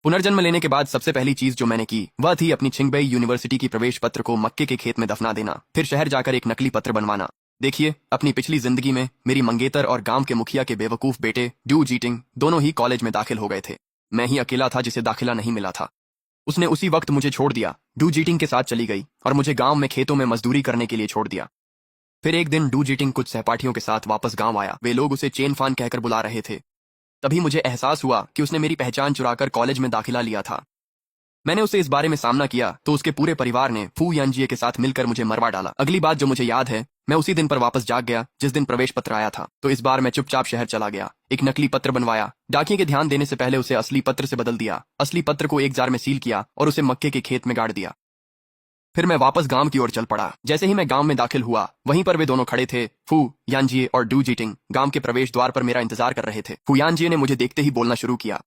पुनर्जन्म लेने के बाद सबसे पहली चीज जो मैंने की वह थी अपनी छिंगबई यूनिवर्सिटी की प्रवेश पत्र को मक्के के खेत में दफना देना, फिर शहर जाकर एक नकली पत्र बनवाना। देखिए, अपनी पिछली जिंदगी में मेरी मंगेतर और गांव के मुखिया के बेवकूफ बेटे ड्यू जीटिंग दोनों ही कॉलेज में दाखिल हो गए थे। मैं ही अकेला था जिसे दाखिला नहीं मिला था। उसने उसी वक्त मुझे छोड़ दिया, ड्यू जीटिंग के साथ चली गई और मुझे गांव में खेतों में मजदूरी करने के लिए छोड़ दिया। फिर एक दिन ड्यू जीटिंग कुछ सहपाठियों के साथ वापस गांव आया। वे लोग उसे चेन फान कहकर बुला रहे थे। तभी मुझे एहसास हुआ कि उसने मेरी पहचान चुराकर कॉलेज में दाखिला लिया था। मैंने उसे इस बारे में सामना किया तो उसके पूरे परिवार ने फू यानजिए के साथ मिलकर मुझे मरवा डाला। अगली बात जो मुझे याद है, मैं उसी दिन पर वापस जाग गया जिस दिन प्रवेश पत्र आया था। तो इस बार मैं चुपचाप शहर चला गया, एक नकली पत्र बनवाया, डाकिये के ध्यान देने से पहले उसे असली पत्र से बदल दिया, असली पत्र को एक जार में सील किया और उसे मक्के के खेत में गाड़ दिया। फिर मैं वापस गांव की ओर चल पड़ा। जैसे ही मैं गांव में दाखिल हुआ, वहीं पर वे दोनों खड़े थे। फू यानजिए और ड्यू जीटिंग गांव के प्रवेश द्वार पर मेरा इंतजार कर रहे थे। फू यानजिए ने मुझे देखते ही बोलना शुरू किया,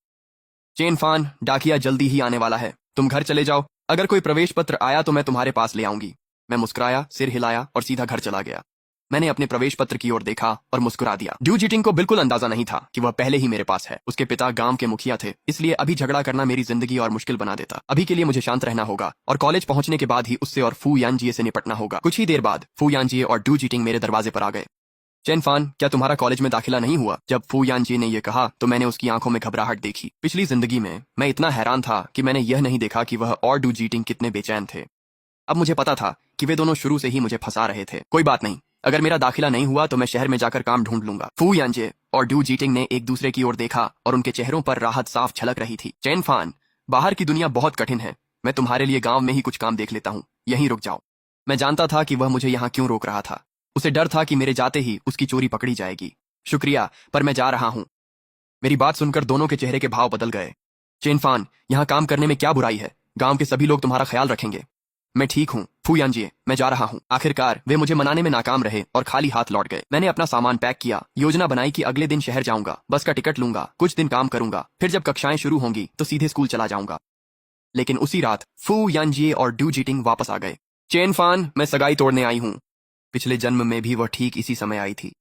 चेन फान, डाकिया जल्दी ही आने वाला है, तुम घर चले जाओ, अगर कोई प्रवेश पत्र आया तो मैं तुम्हारे पास ले आऊंगी। मैं मुस्कुराया, सिर हिलाया और सीधा घर चला गया। मैंने अपने प्रवेश पत्र की ओर देखा और मुस्कुरा दिया। ड्यू जीटिंग को बिल्कुल अंदाजा नहीं था कि वह पहले ही मेरे पास है। उसके पिता गांव के मुखिया थे, इसलिए अभी झगड़ा करना मेरी जिंदगी और मुश्किल बना देता। अभी के लिए मुझे शांत रहना होगा और कॉलेज पहुंचने के बाद ही उससे और फू यानजिए से निपटना होगा। कुछ ही देर बाद फू यानजिए और ड्यू जीटिंग मेरे दरवाजे पर आ गए। चेन फान, क्या तुम्हारा कॉलेज में दाखिला नहीं हुआ? जब फू यानजिए ने यह कहा तो मैंने उसकी आंखों में घबराहट देखी। पिछली जिंदगी में मैं इतना हैरान था कि मैंने यह नहीं देखा कि वह और ड्यू जीटिंग कितने बेचैन थे। अब मुझे पता था कि वे दोनों शुरू से ही मुझे फंसा रहे थे। कोई बात नहीं, अगर मेरा दाखिला नहीं हुआ तो मैं शहर में जाकर काम ढूंढ लूंगा। फू यानजिए और ड्यू जीटिंग ने एक दूसरे की ओर देखा और उनके चेहरों पर राहत साफ झलक रही थी। चेन फान, बाहर की दुनिया बहुत कठिन है, मैं तुम्हारे लिए गांव में ही कुछ काम देख लेता हूँ, यहीं रुक जाओ। मैं जानता था कि वह मुझे यहाँ क्यों रोक रहा था। उसे डर था कि मेरे जाते ही उसकी चोरी पकड़ी जाएगी। शुक्रिया, पर मैं जा रहा हूं। मेरी बात सुनकर दोनों के चेहरे के भाव बदल गए। चेन फान, यहां काम करने में क्या बुराई है? गांव के सभी लोग तुम्हारा ख्याल रखेंगे। मैं ठीक हूं फू यानजिए, मैं जा रहा हूं। आखिरकार वे मुझे मनाने में नाकाम रहे और खाली हाथ लौट गए। मैंने अपना सामान पैक किया, योजना बनाई कि अगले दिन शहर जाऊंगा, बस का टिकट लूंगा, कुछ दिन काम करूंगा, फिर जब कक्षाएं शुरू होंगी तो सीधे स्कूल चला जाऊंगा। लेकिन उसी रात फू यानजिए और ड्यू जीटिंग वापस आ गए। चेन फान, मैं सगाई तोड़ने आई हूं। पिछले जन्म में भी वह ठीक इसी समय आई थी।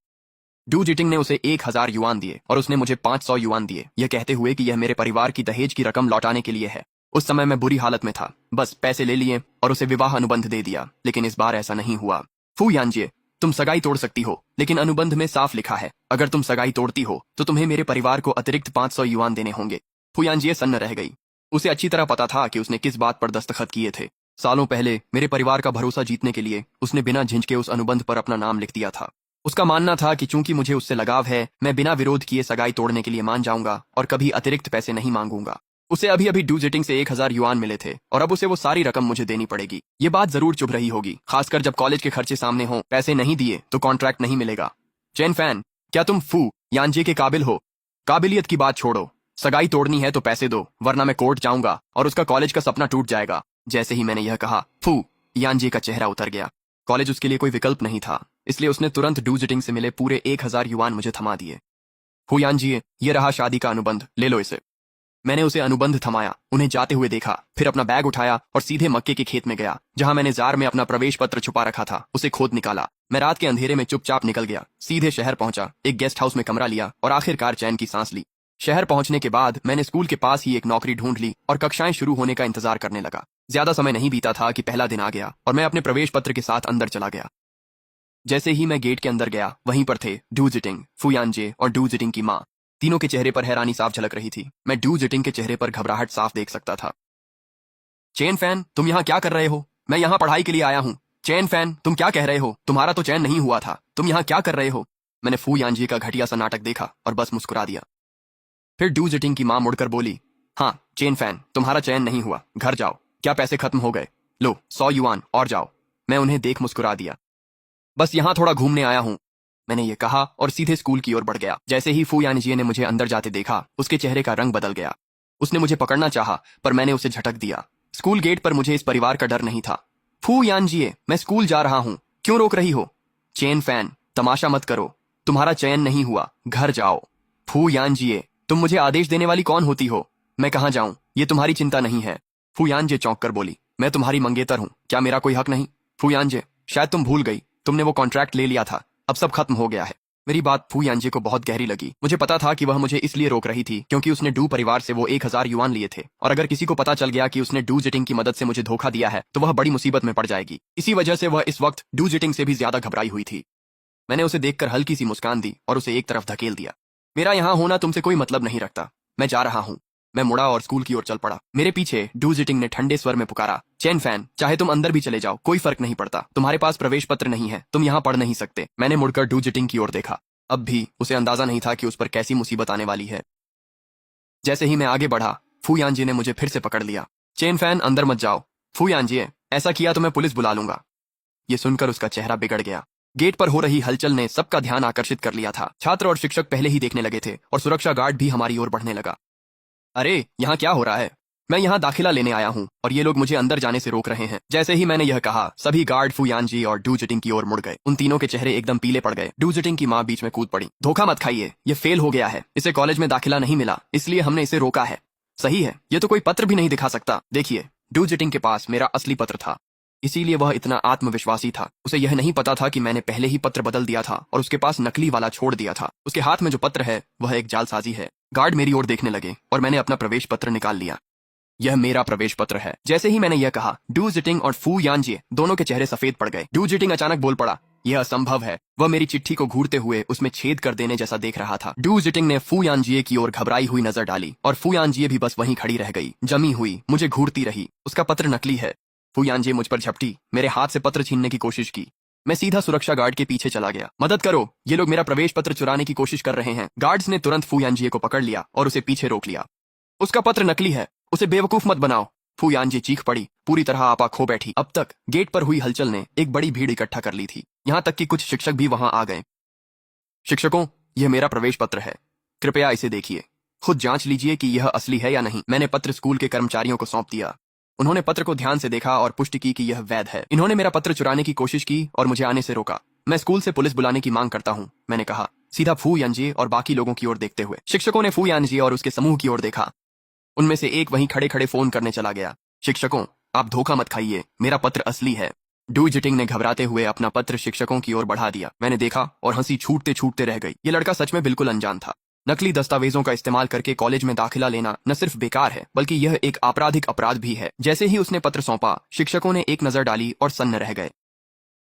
ड्यू जीटिंग ने उसे 1000 युआन दिए और उसने मुझे 500 युआन दिए, यह कहते हुए कि यह मेरे परिवार की दहेज की रकम लौटाने के लिए है। उस समय मैं बुरी हालत में था, बस पैसे ले लिए और उसे विवाह अनुबंध दे दिया। लेकिन इस बार ऐसा नहीं हुआ। फू यानजिए, तुम सगाई तोड़ सकती हो, लेकिन अनुबंध में साफ लिखा है, अगर तुम सगाई तोड़ती हो तो तुम्हें मेरे परिवार को अतिरिक्त 500 युआन देने होंगे। फू यानजिए सन्न रह गई। उसे अच्छी तरह पता था कि उसने किस बात पर दस्तखत किए थे। सालों पहले मेरे परिवार का भरोसा जीतने के लिए उसने बिना झिझके उस अनुबंध पर अपना नाम लिख दिया था। उसका मानना था कि चूंकि मुझे उससे लगाव है, मैं बिना विरोध किए सगाई तोड़ने के लिए मान जाऊंगा और कभी अतिरिक्त पैसे नहीं मांगूंगा। उसे अभी अभी ड्यू जीटिंग से 1000 युआन मिले थे और अब उसे वो सारी रकम मुझे देनी पड़ेगी। ये बात जरूर चुभ रही होगी, खासकर जब कॉलेज के खर्चे सामने हों। पैसे नहीं दिए तो कॉन्ट्रैक्ट नहीं मिलेगा। चेन फैन, क्या तुम फू यानजिए के काबिल हो? काबिलियत की बात छोड़ो, सगाई तोड़नी है तो पैसे दो, वरना मैं कोर्ट जाऊंगा और उसका कॉलेज का सपना टूट जाएगा। जैसे ही मैंने यह कहा, फू यानजिए का चेहरा उतर गया। कॉलेज उसके लिए कोई विकल्प नहीं था, इसलिए उसने तुरंत ड्यू जीटिंग से मिले पूरे 1000 युआन मुझे थमा दिए। फू यानजिए, ये रहा शादी का अनुबंध, ले लो इसे। मैंने उसे अनुबंध थमाया, उन्हें जाते हुए देखा, फिर अपना बैग उठाया और सीधे मक्के के खेत में गया, जहां मैंने जार में अपना प्रवेश पत्र छुपा रखा था। उसे खोद निकाला। मैं रात के अंधेरे में चुपचाप निकल गया, सीधे शहर पहुंचा, एक गेस्ट हाउस में कमरा लिया और आखिरकार चैन की सांस ली। शहर पहुंचने के बाद मैंने स्कूल के पास ही एक नौकरी ढूंढ ली और कक्षाएं शुरू होने का इंतजार करने लगा। ज्यादा समय नहीं बीता था कि पहला दिन आ गया और मैं अपने प्रवेश पत्र के साथ अंदर चला गया। जैसे ही मैं गेट के अंदर गया, वहीं पर थे ड्यू जीटिंग, फू यानजिए और ड्यू जीटिंग की माँ। तीनों के चेहरे पर हैरानी साफ झलक रही थी। मैं ड्यू जीटिंग के चेहरे पर घबराहट साफ देख सकता था। चेन फैन, तुम यहाँ क्या कर रहे हो? मैं यहाँ पढ़ाई के लिए आया हूँ। चेन फैन, तुम क्या कह रहे हो? तुम्हारा तो चयन नहीं हुआ था, तुम यहाँ क्या कर रहे हो? मैंने फू यानजिए का घटिया सा नाटक देखा और बस मुस्कुरा दिया। फिर ड्यू जीटिंग की माँ मुड़कर बोली, हाँ चेन फैन, तुम्हारा चयन नहीं हुआ, घर जाओ। क्या पैसे खत्म हो गए? लो 100 युआन और जाओ। मैं उन्हें देख मुस्कुरा दिया। बस यहाँ थोड़ा घूमने आया हूँ, मैंने ये कहा और सीधे स्कूल की ओर बढ़ गया। जैसे ही फू यानजिए ने मुझे अंदर जाते देखा, उसके चेहरे का रंग बदल गया। उसने मुझे पकड़ना चाहा, पर मैंने उसे झटक दिया। स्कूल गेट पर मुझे इस परिवार का डर नहीं था। फू यानजिए, मैं स्कूल जा रहा हूँ, क्यों रोक रही हो? चेन फैन, तमाशा मत करो, तुम्हारा चयन नहीं हुआ, घर जाओ। फू यानजिए, तुम मुझे आदेश देने वाली कौन होती हो? मैं कहाँ जाऊं, ये तुम्हारी चिंता नहीं है। फू यानजिए चौंक कर बोली, मैं तुम्हारी मंगेतर हूँ, क्या मेरा कोई हक नहीं? फू यानजिए, शायद तुम भूल गई, तुमने वो कॉन्ट्रैक्ट ले लिया था, अब सब खत्म हो गया है। मेरी बात फू यानजे को बहुत गहरी लगी। मुझे पता था कि वह मुझे इसलिए रोक रही थी क्योंकि उसने डू परिवार से वो 1000 युआन लिए थे, और अगर किसी को पता चल गया कि उसने डू जिटिंग की मदद से मुझे धोखा दिया है तो वह बड़ी मुसीबत में पड़ जाएगी। इसी वजह से वह इस वक्त डू जिटिंग से भी ज्यादा घबराई हुई थी। मैंने उसे देखकर हल्की सी मुस्कान दी और उसे एक तरफ धकेल दिया। मेरा यहाँ होना तुमसे कोई मतलब नहीं रखता, मैं जा रहा हूँ। मैं मुड़ा और स्कूल की ओर चल पड़ा। मेरे पीछे डू जिटिंग ने ठंडे स्वर में पुकारा, चेन फैन, चाहे तुम अंदर भी चले जाओ, कोई फर्क नहीं पड़ता। तुम्हारे पास प्रवेश पत्र नहीं है, तुम यहाँ पढ़ नहीं सकते। मैंने मुड़कर डू जिटिंग की ओर देखा। अब भी उसे अंदाजा नहीं था कि उस पर कैसी मुसीबत आने वाली है। जैसे ही मैं आगे बढ़ा, फू यानजे ने मुझे फिर से पकड़ लिया। चेन फैन, अंदर मत जाओ। फू यानजे, ऐसा किया तो मैं पुलिस बुला लूंगा। ये सुनकर उसका चेहरा बिगड़ गया। गेट पर हो रही हलचल ने सबका ध्यान आकर्षित कर लिया था। छात्र और शिक्षक पहले ही देखने लगे थे और सुरक्षा गार्ड भी हमारी ओर बढ़ने लगा। अरे, यहाँ क्या हो रहा है? मैं यहाँ दाखिला लेने आया हूँ और ये लोग मुझे अंदर जाने से रोक रहे हैं। जैसे ही मैंने यह कहा, सभी गार्ड फू यानजी और डू जिटिंग की ओर मुड़ गए। उन तीनों के चेहरे एकदम पीले पड़ गए। डू जिटिंग की माँ बीच में कूद पड़ी। धोखा मत खाइए, ये फेल हो गया है। इसे कॉलेज में दाखिला नहीं मिला, इसलिए हमने इसे रोका है। सही है, ये तो कोई पत्र भी नहीं दिखा सकता। देखिए, डू जिटिंग के पास मेरा असली पत्र था, इसीलिए वह इतना आत्मविश्वासी था। उसे यह नहीं पता था कि मैंने पहले ही पत्र बदल दिया था और उसके पास नकली वाला छोड़ दिया था। उसके हाथ में जो पत्र है वह एक जालसाजी है। गार्ड मेरी ओर देखने लगे और मैंने अपना प्रवेश पत्र निकाल लिया। यह मेरा प्रवेश पत्र है। जैसे ही मैंने यह कहा, डू जिटिंग और फू यानजे दोनों के चेहरे सफेद पड़ गए। डू जिटिंग अचानक बोल पड़ा, यह असंभव है। वह मेरी चिट्ठी को घूरते हुए उसमें छेद कर देने जैसा देख रहा था। डू जिटिंग ने फू यानजे की ओर घबराई हुई नजर डाली और फू यानजे भी बस वहीं खड़ी रह गई, जमी हुई, मुझे घूरती रही। उसका पत्र नकली है। फू यानजे मुझ पर झपटी, मेरे हाथ से पत्र छीनने की कोशिश की। मैं सीधा सुरक्षा गार्ड के पीछे चला गया। मदद करो, ये लोग मेरा प्रवेश पत्र चुराने की कोशिश कर रहे हैं। गार्ड्स ने तुरंत फू यानजे को पकड़ लिया और उसे पीछे रोक लिया। उसका पत्र नकली है, उसे बेवकूफ मत बनाओ। फू यानजे चीख पड़ी, पूरी तरह आपा खो बैठी। अब तक गेट पर हुई हलचल ने एक बड़ी भीड़ इकट्ठा कर ली थी, यहाँ तक कि कुछ शिक्षक भी वहां आ गए। शिक्षकों, यह मेरा प्रवेश पत्र है, कृपया इसे देखिए। खुद जांच लीजिए कि यह असली है या नहीं। मैंने पत्र स्कूल के कर्मचारियों को सौंप दिया। उन्होंने पत्र को ध्यान से देखा और पुष्टि की कि यह वैध है। इन्होंने मेरा पत्र चुराने की कोशिश की और मुझे आने से रोका। मैं स्कूल से पुलिस बुलाने की मांग करता हूँ, मैंने कहा, सीधा फू यानजे और बाकी लोगों की ओर देखते हुए। शिक्षकों ने फू यानजे और उसके समूह की ओर देखा। उनमें से एक वहीं खड़े खड़े फोन करने चला गया। शिक्षकों, आप धोखा मत खाइए, मेरा पत्र असली है। डू जिटिंग ने घबराते हुए अपना पत्र शिक्षकों की ओर बढ़ा दिया। मैंने देखा और हंसी छूटते छूटते रह गई। ये लड़का सच में बिल्कुल अनजान था। नकली दस्तावेजों का इस्तेमाल करके कॉलेज में दाखिला लेना न सिर्फ बेकार है, बल्कि यह एक आपराधिक अपराध भी है। जैसे ही उसने पत्र सौंपा, शिक्षकों ने एक नजर डाली और सन्न रह गए।